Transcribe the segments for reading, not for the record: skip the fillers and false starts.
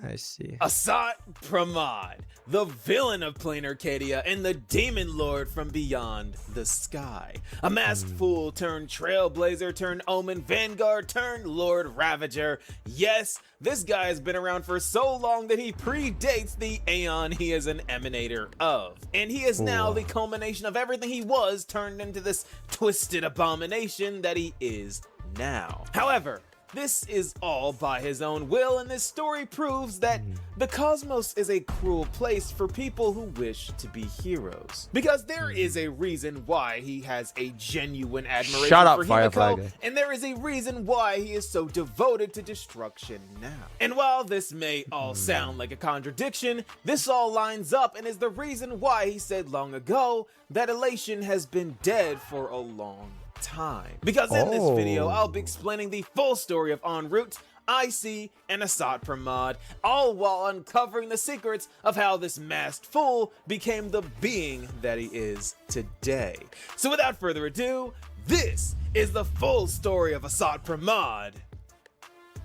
I see. ASAT PRAMAD, the villain of plain Arcadia and the demon lord from beyond the sky. A masked fool turned trailblazer turned omen vanguard turned Lord Ravager. Yes, this guy has been around for so long that he predates the aeon he is an emanator of. And he is now the culmination of everything he was turned into this twisted abomination that he is now. However, this is all by his own will, and this story proves that the cosmos is a cruel place for people who wish to be heroes. Because there is a reason why he has a genuine admiration for Himiko, and there is a reason why he is so devoted to destruction now. And while this may all sound like a contradiction, this all lines up and is the reason why he said long ago that Elation has been dead for a long time. Because in this video, I'll be explaining the full story of Enroute, IC, and ASAT PRAMAD, all while uncovering the secrets of how this masked fool became the being that he is today. So without further ado, this is the full story of ASAT PRAMAD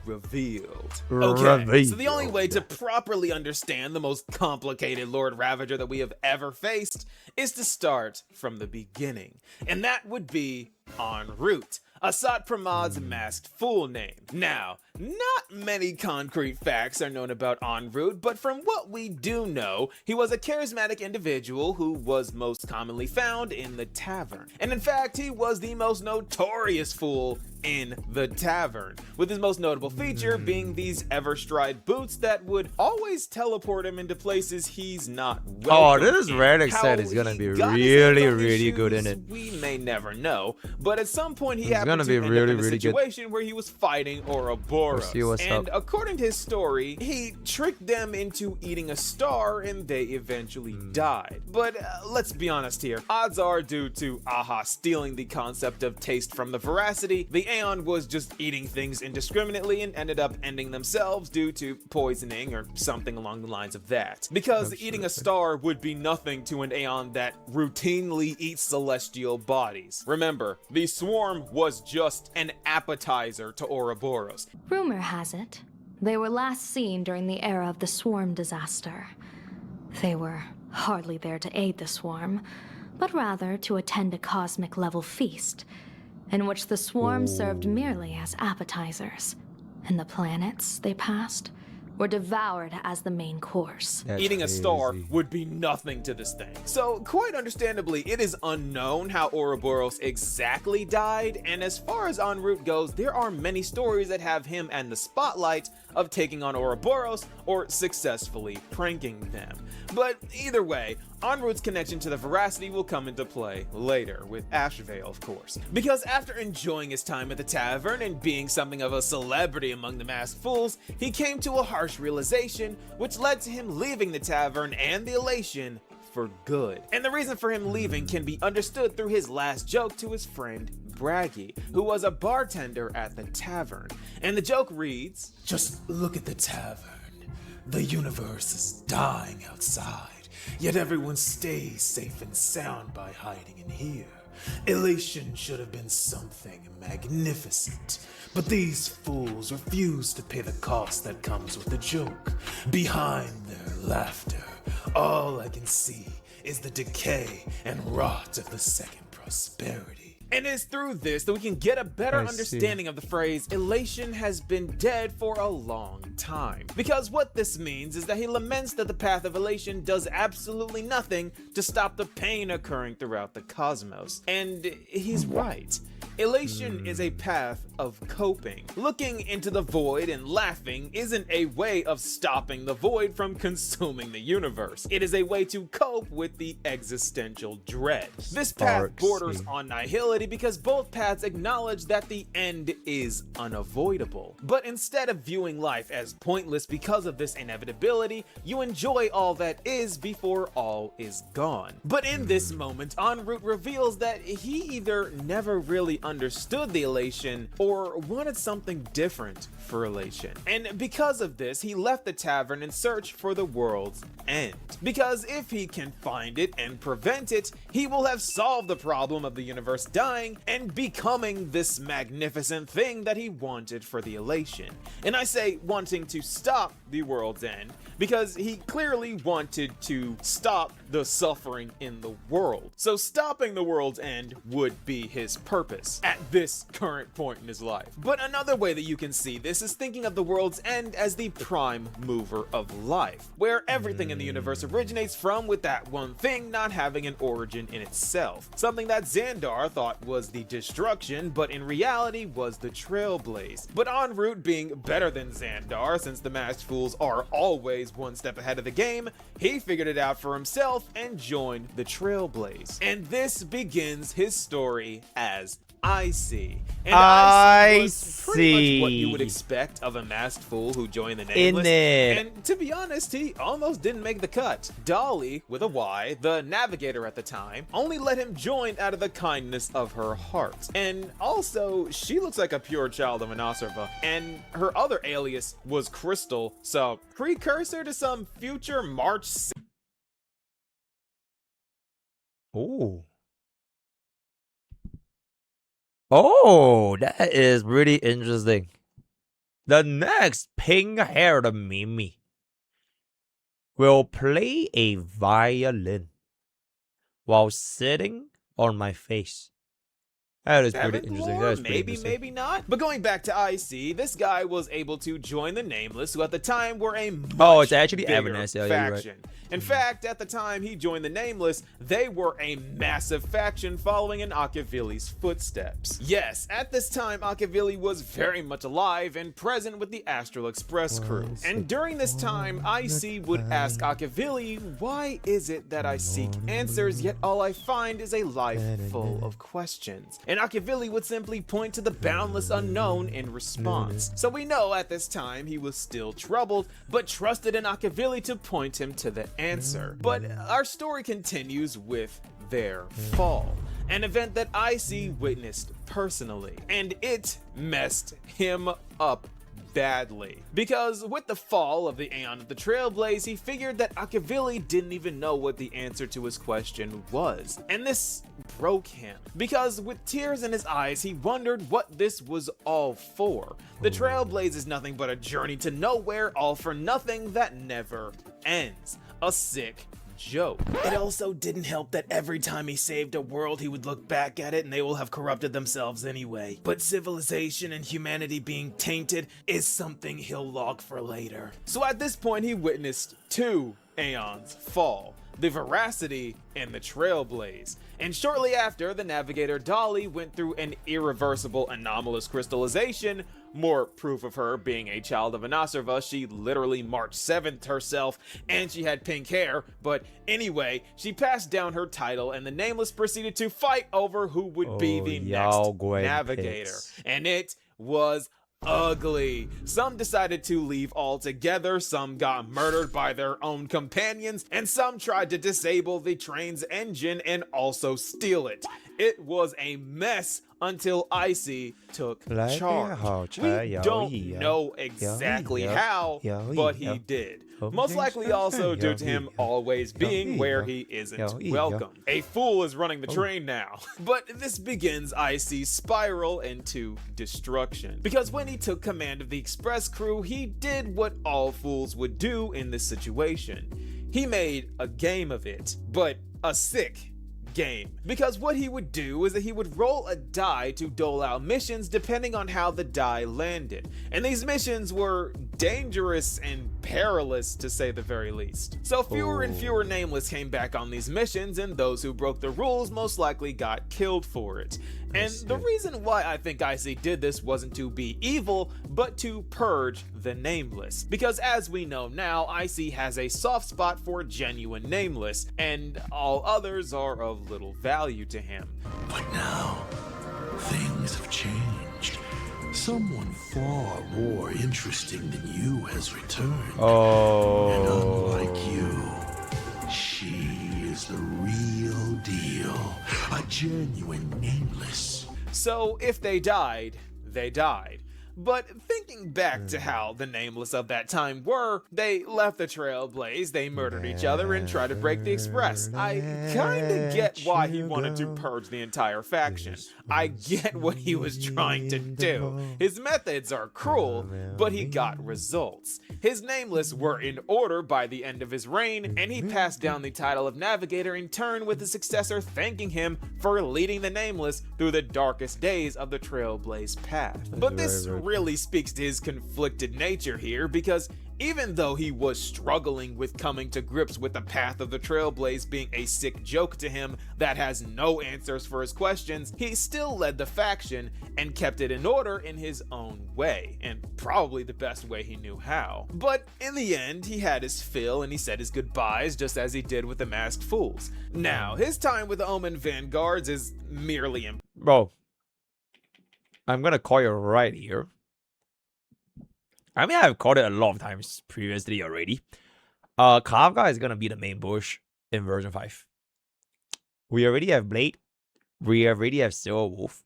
revealed. Okay, so the only way to properly understand the most complicated Lord Ravager that we have ever faced is to start from the beginning, and that would be Enroute, ASAT PRAMAD's masked fool name. Now, not many concrete facts are known about Enroute, but from what we do know, he was a charismatic individual who was most commonly found in the tavern. And in fact, he was the most notorious fool in the tavern, with his most notable feature being these Everstride boots that would always teleport him into places he's not welcome. Oh, this Radix set is gonna be really good in it. We may never know, but at some point he happened gonna to be end up in a situation where he was fighting Ouroboros, and according to his story, he tricked them into eating a star and they eventually died. But let's be honest here, odds are due to Aha stealing the concept of taste from the veracity, the Aeon was just eating things indiscriminately and ended up ending themselves due to poisoning or something along the lines of that. Because eating a star would be nothing to an Aeon that routinely eats celestial bodies. Remember, the swarm was just an appetizer to Ouroboros. Rumor has it, they were last seen during the era of the swarm disaster. They were hardly there to aid the swarm, but rather to attend a cosmic level feast, in which the swarm served merely as appetizers, and the planets they passed were devoured as the main course. Eating a star would be nothing to this thing. So quite understandably, it is unknown how Ouroboros exactly died, and as far as Enroute goes, there are many stories that have him and the spotlight of taking on Ouroboros or successfully pranking them. But either way, Enroute's connection to the veracity will come into play later, with Ashvale of course. Because after enjoying his time at the tavern and being something of a celebrity among the masked fools, he came to a harsh realization which led to him leaving the tavern and the Elation for good. And the reason for him leaving can be understood through his last joke to his friend Braggy, who was a bartender at the tavern. And the joke reads, "Just look at the tavern. The universe is dying outside, yet everyone stays safe and sound by hiding in here. Elation should have been something magnificent, but these fools refuse to pay the cost that comes with the joke. Behind their laughter, all I can see is the decay and rot of the second prosperity." And it's through this that we can get a better understanding of the phrase "Elation has been dead for a long time." Because what this means is that he laments that the path of Elation does absolutely nothing to stop the pain occurring throughout the cosmos. And he's right. Elation is a path of coping. Looking into the void and laughing isn't a way of stopping the void from consuming the universe. It is a way to cope with the existential dread. This path borders on nihility because both paths acknowledge that the end is unavoidable. But instead of viewing life as pointless because of this inevitability, you enjoy all that is before all is gone. But in this moment, Enroute reveals that he either never really understood the elation or wanted something different for elation. And because of this, he left the tavern in search for the world's end. Because if he can find it and prevent it, he will have solved the problem of the universe dying and becoming this magnificent thing that he wanted for the elation. And I say wanting to stop the world's end because he clearly wanted to stop the suffering in the world. So stopping the world's end would be his purpose at this current point in his life. But another way that you can see this is thinking of the world's end as the prime mover of life, where everything in the universe originates from, with that one thing not having an origin in itself. Something that Xandar thought was the destruction, but in reality was the trailblaze. But Enroute, being better than Xandar, since the masked fools are always one step ahead of the game, he figured it out for himself and joined the trailblaze. And this begins his story as IC. And IC was pretty much what you would expect of a masked fool who joined the Nameless. And to be honest, he almost didn't make the cut. Dolly, with a Y, the navigator at the time, only let him join out of the kindness of her heart. And also, she looks like a pure child of Anasarva, and her other alias was Crystal, so precursor to some future March. Oh. Oh, that is really interesting. The next pink-haired Mimi will play a violin while sitting on my face. That is pretty interesting. That is pretty interesting. Maybe not. But going back to IC, this guy was able to join the Nameless, who at the time were a much it's actually bigger Evanescence. Yeah, faction. Right. In fact, at the time he joined the Nameless, they were a massive faction following in Akavili's footsteps. Yes, at this time, Akavili was very much alive and present with the Astral Express crew. And during this time, IC would ask Akavili, why is it that I seek answers, yet all I find is a life full of questions? And Akavili would simply point to the boundless unknown in response. So we know at this time he was still troubled, but trusted in Akavili to point him to the answer. But our story continues with their fall, an event that IC witnessed personally, and it messed him up badly. Because with the fall of the Aeon of the Trailblaze, he figured that Akavili didn't even know what the answer to his question was. And this broke him. Because with tears in his eyes, he wondered what this was all for. The Trailblaze is nothing but a journey to nowhere, all for nothing that never ends. A sick joke. It also didn't help that every time he saved a world, he would look back at it and they will have corrupted themselves anyway. But civilization and humanity being tainted is something he'll log for later. So at this point, he witnessed two Aeons fall: the Veracity and the Trailblaze. And shortly after, the navigator Dolly went through an irreversible anomalous crystallization. More proof of her being a child of Anasarva. She literally March 7th herself, and she had pink hair. But anyway, she passed down her title, and the Nameless proceeded to fight over who would be the next navigator. And it was ugly. Some decided to leave altogether, some got murdered by their own companions, and some tried to disable the train's engine and also steal it. It was a mess until IC took charge. We don't know exactly how, but he did. Most likely also due to him always being where he isn't welcome. A fool is running the train now. But this begins IC's spiral into destruction. Because when he took command of the express crew, he did what all fools would do in this situation. He made a game of it, but a sick game. Because what he would do is that he would roll a die to dole out missions depending on how the die landed. And these missions were dangerous and perilous, to say the very least. So fewer and fewer Nameless came back on these missions, and those who broke the rules most likely got killed for it. And the reason why I think IC did this wasn't to be evil, but to purge the Nameless. Because as we know now, IC has a soft spot for genuine Nameless, and all others are of little value to him. But now, things have changed. Someone far more interesting than you has returned. And unlike you, she is the real deal. A genuine Nameless. So if they died, they died. But thinking back to how the Nameless of that time were, they left the Trailblaze, they murdered each other, and tried to break the Express. I kinda get why he wanted to purge the entire faction. I get what he was trying to do. His methods are cruel, but he got results. His Nameless were in order by the end of his reign, and he passed down the title of Navigator in turn, with his successor thanking him for leading the Nameless through the darkest days of the Trailblaze path. But this really speaks to his conflicted nature here, because even though he was struggling with coming to grips with the path of the Trailblaze being a sick joke to him that has no answers for his questions, he still led the faction and kept it in order in his own way, and probably the best way he knew how. But in the end, he had his fill and he said his goodbyes, just as he did with the Masked Fools. Now, his time with the Omen Vanguards is merely Bro, I'm gonna call you right here. I mean, I've called it a lot of times previously already. Kafka is gonna be the main bush in version 5. We already have Blade. We already have Silver Wolf.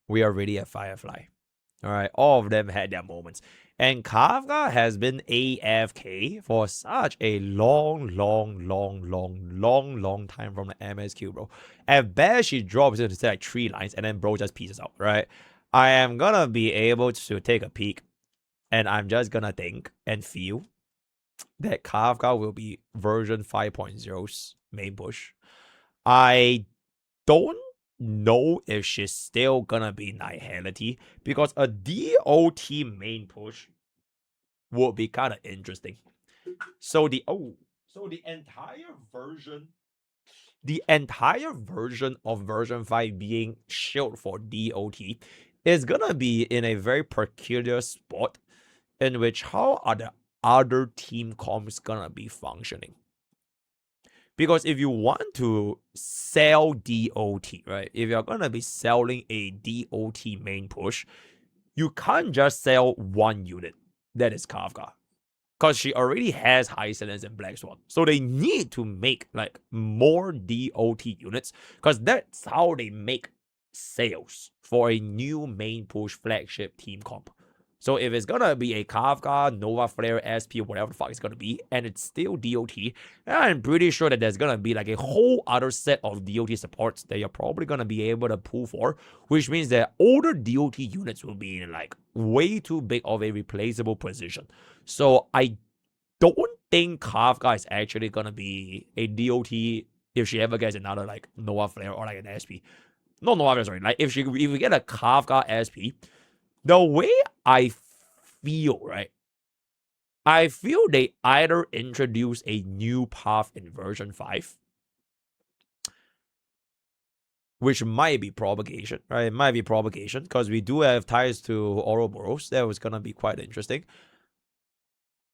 We already have Firefly. Alright, all of them had their moments. And Kafka has been AFK for such a long time from the MSQ, bro. At best, she drops into like 3 lines and then bro just pieces out, right? I am gonna be able to take a peek, and I'm just gonna think and feel that Kafka will be version 5.0's main push. I don't know if she's still gonna be Nihility, because a DOT main push would be kind of interesting. So the entire version of version 5 being shield for DOT is gonna be in a very peculiar spot, in which how are the other team comps gonna be functioning? Because if you want to sell DOT, right? If you're gonna be selling a DOT main push, you can't just sell one unit. That is Kafka. Because she already has High Silence and Black Swan. So they need to make like more DOT units, because that's how they make sales for a new main push flagship team comp. So if it's gonna be a Kafka, Nova Flare, SP, whatever the fuck it's gonna be, and it's still DOT, I'm pretty sure that there's gonna be like a whole other set of DOT supports that you're probably gonna be able to pull for, which means that older DOT units will be in like way too big of a replaceable position. So I don't think Kafka is actually gonna be a DOT if she ever gets another like Nova Flare or like an SP. No, Nova Flare, sorry. Like if we get a Kafka SP, the way I feel, right? I feel they either introduce a new path in version 5, which might be Propagation, right? It might be Propagation, because we do have ties to Ouroboros. That was going to be quite interesting.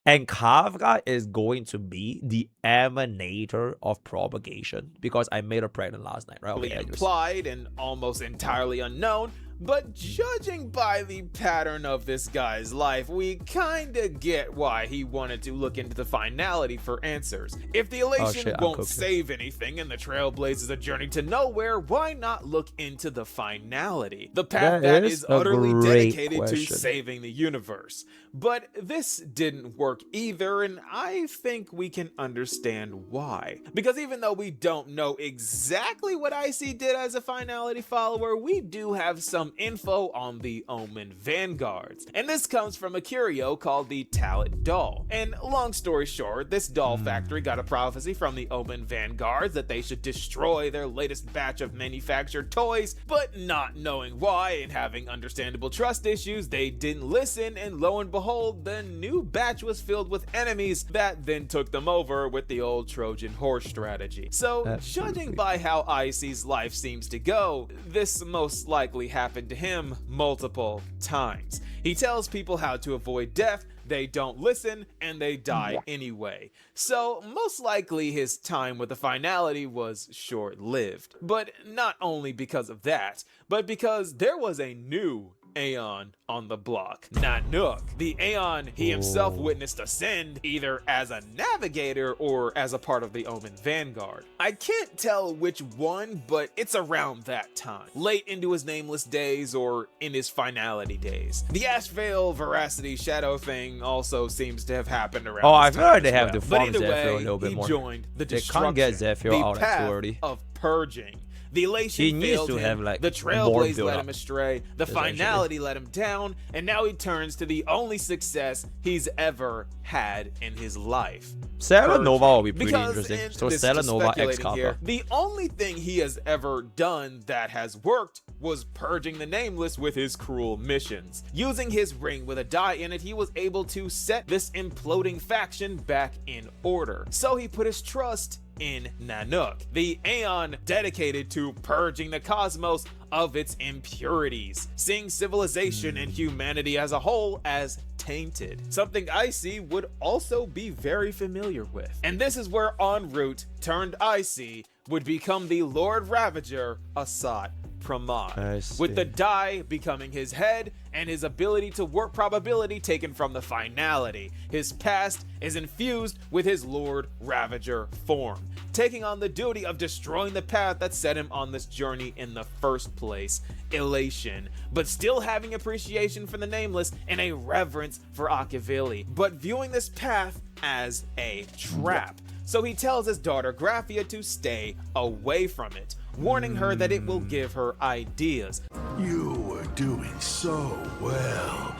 And Kafka is going to be the emanator of Propagation, because I made her pregnant last night, right? Okay, implied and almost entirely unknown. But judging by the pattern of this guy's life, we kinda get why he wanted to look into the finality for answers. If the elation won't save anything and the Trailblaze is a journey to nowhere, why not look into the finality? The path that is utterly dedicated to saving the universe. But this didn't work either, and I think we can understand why. Because even though we don't know exactly what IC did as a finality follower, we do have some info on the Omen Vanguards. And this comes from a curio called the Talent Doll. And long story short, this doll factory got a prophecy from the Omen Vanguards that they should destroy their latest batch of manufactured toys, but not knowing why and having understandable trust issues, they didn't listen, and lo and behold, the new batch was filled with enemies that then took them over with the old Trojan horse strategy. So judging by how IC's life seems to go, this most likely happened to him multiple times. He tells people how to avoid death, they don't listen, and they die anyway. So most likely his time with the finality was short-lived. But not only because of that, but because there was a new Aeon on the block. Nanook, the Aeon he himself witnessed ascend either as a navigator or as a part of the Omen Vanguard. I can't tell which one, but it's around that time. Late into his Nameless days or in his finality days. The Ashvale Veracity Shadow thing also seems to have happened around Oh, this I've time heard they as have well. to But farm either Zephyr a way, little bit he more. joined the They destruction, can't get Zephyr the out path too early. of purging. The elation He needs failed to him, have, like, the more trailblaze build led up, him astray, the essentially. finality let him down, and now he turns to the only success he's ever had in his life. Stella Purging. Nova will be pretty Because, interesting. and So this is Stella just Nova X speculating here, Kappa. the only thing he has ever done that has worked was purging the Nameless with his cruel missions. Using his ring with a die in it, he was able to set this imploding faction back in order. So he put his trust in Nanook, the Aeon dedicated to purging the cosmos of its impurities, seeing civilization and humanity as a whole as tainted, something Icy would also be very familiar with. And this is where Enroute turned Icy would become the Lord Ravager ASAT Pramad, with the die becoming his head and his ability to work probability taken from the finality. His past is infused with his Lord Ravager form, taking on the duty of destroying the path that set him on this journey in the first place, elation, but still having appreciation for the Nameless and a reverence for Akavili, but viewing this path as a trap. So he tells his daughter Graphia to stay away from it, warning her that it will give her ideas. You were doing so well,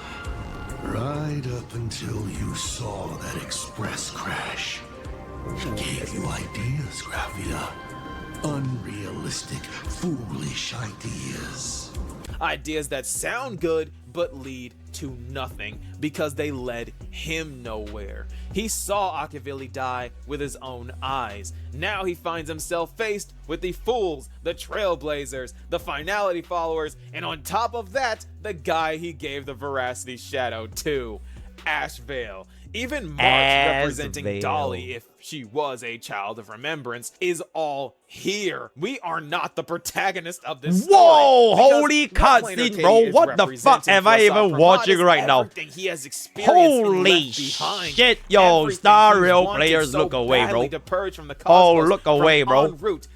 right up until you saw that express crash. It gave you ideas, Graphia. Unrealistic, foolish ideas. Ideas that sound good but lead to nothing because they led him nowhere. He saw Akavili die with his own eyes. Now he finds himself faced with the fools, the trailblazers, the finality followers, and on top of that, the guy he gave the Veracity Shadow to, Ashvale. Even March representing Dolly, if she was a child of remembrance, is all here. We are not the protagonist of this story. Whoa, holy cutscene, bro. What the fuck am I even watching right now? He has experienced Holy shit, yo, Star Rail players, look away, bro. Oh, look away, bro.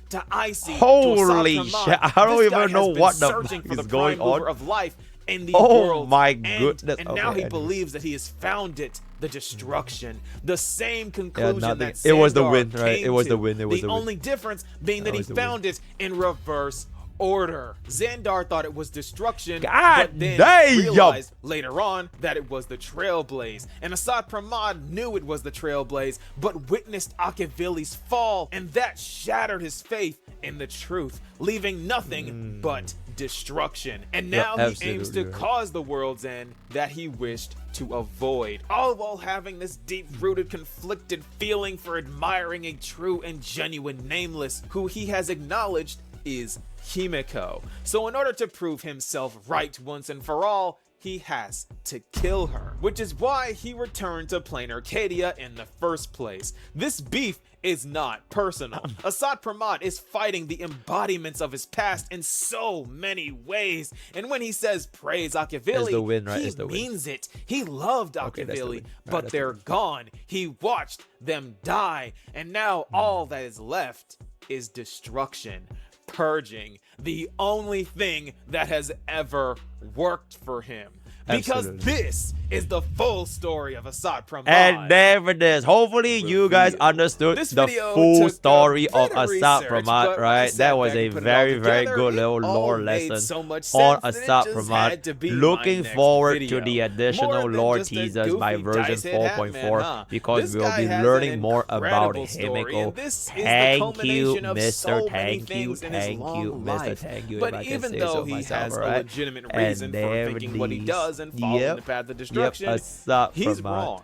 To Icy, holy to shit, I don't even know what the fuck is going on. Of life in the Oh world's my end, goodness. and Okay, now he anyways. believes that he has found it, the destruction, the same conclusion nothing. that It was the Sandar win, right? came It was to. the win, it was the the win. only difference being that he was the win. found it in reverse order. Xandar thought it was destruction, God but then damn. realized later on that it was the Trailblaze. And ASAT Pramad knew it was the Trailblaze, but witnessed Akavili's fall, and that shattered his faith in the truth, leaving nothing but destruction. And now he aims to absolutely right. cause the world's end that he wished to avoid, all while having this deep-rooted, conflicted feeling for admiring a true and genuine Nameless, who he has acknowledged is Himeko. So in order to prove himself right once and for all, he has to kill her, which is why he returned to Plain Arcadia in the first place. This beef is not personal. ASAT Pramad is fighting the embodiments of his past in so many ways, and when he says praise Akavili, the win, right? he It's the win. means it. He loved Okay, that's the Akavili, win. Right, but that's the they're win. gone. He watched them die, and now all that is left is destruction, purging, the only thing that has ever worked for him. Because Absolutely. this is the full story of ASAT Pramad. And there it is. Hopefully you guys understood This the video full took a story of bit of ASAT research, Pramad, but when I right? sat That was back a and put it all very, very together, good it little all lore made lesson so much on sense that it ASAT just had to Pramad. be my Looking next forward to video. the More additional than lore just a teasers by goofy version dice hit Hatman, 4.4 huh? because This we'll guy be has learning an more about incredible story, Himeko. and this is the Thank you, culmination of Mr. so many Thank you, things in his thank long you, Mr. life. Thank you. But if I can even say though so he myself, has a alright? legitimate And reason for there thinking what he it does is. and following Yep. the path of Yep, destruction, ASAT he's Pramad. wrong.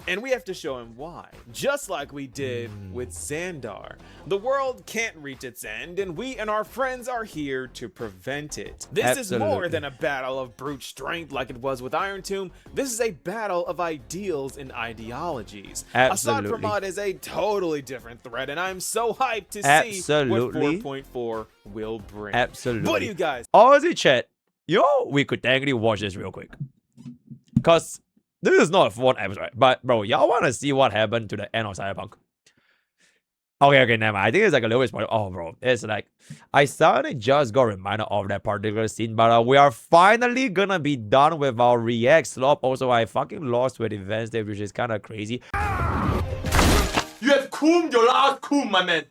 And we have to show him why. Just like we did with Xandar. The world can't reach its end, and we and our friends are here to prevent it. This is more Absolutely. than a battle of brute strength like it was with Iron Tomb. This is a battle of ideals and ideologies. Absolutely. ASAT Pramad is a totally different threat, and I'm so hyped to see Absolutely. what 4.4 will bring. Absolutely. What do you guys Aussie chat, we could technically watch this real quick. Because this is not a full episode, right? But, bro, y'all want to see what happened to the end of Cyberpunk? Okay, never mind. I think it's like a little bit spoiled. Oh, bro, it's like, I suddenly just got reminded of that particular scene, but we are finally gonna be done with our react slop. Also, I fucking lost with events there, which is kind of crazy. You have cooled your last cool, my man.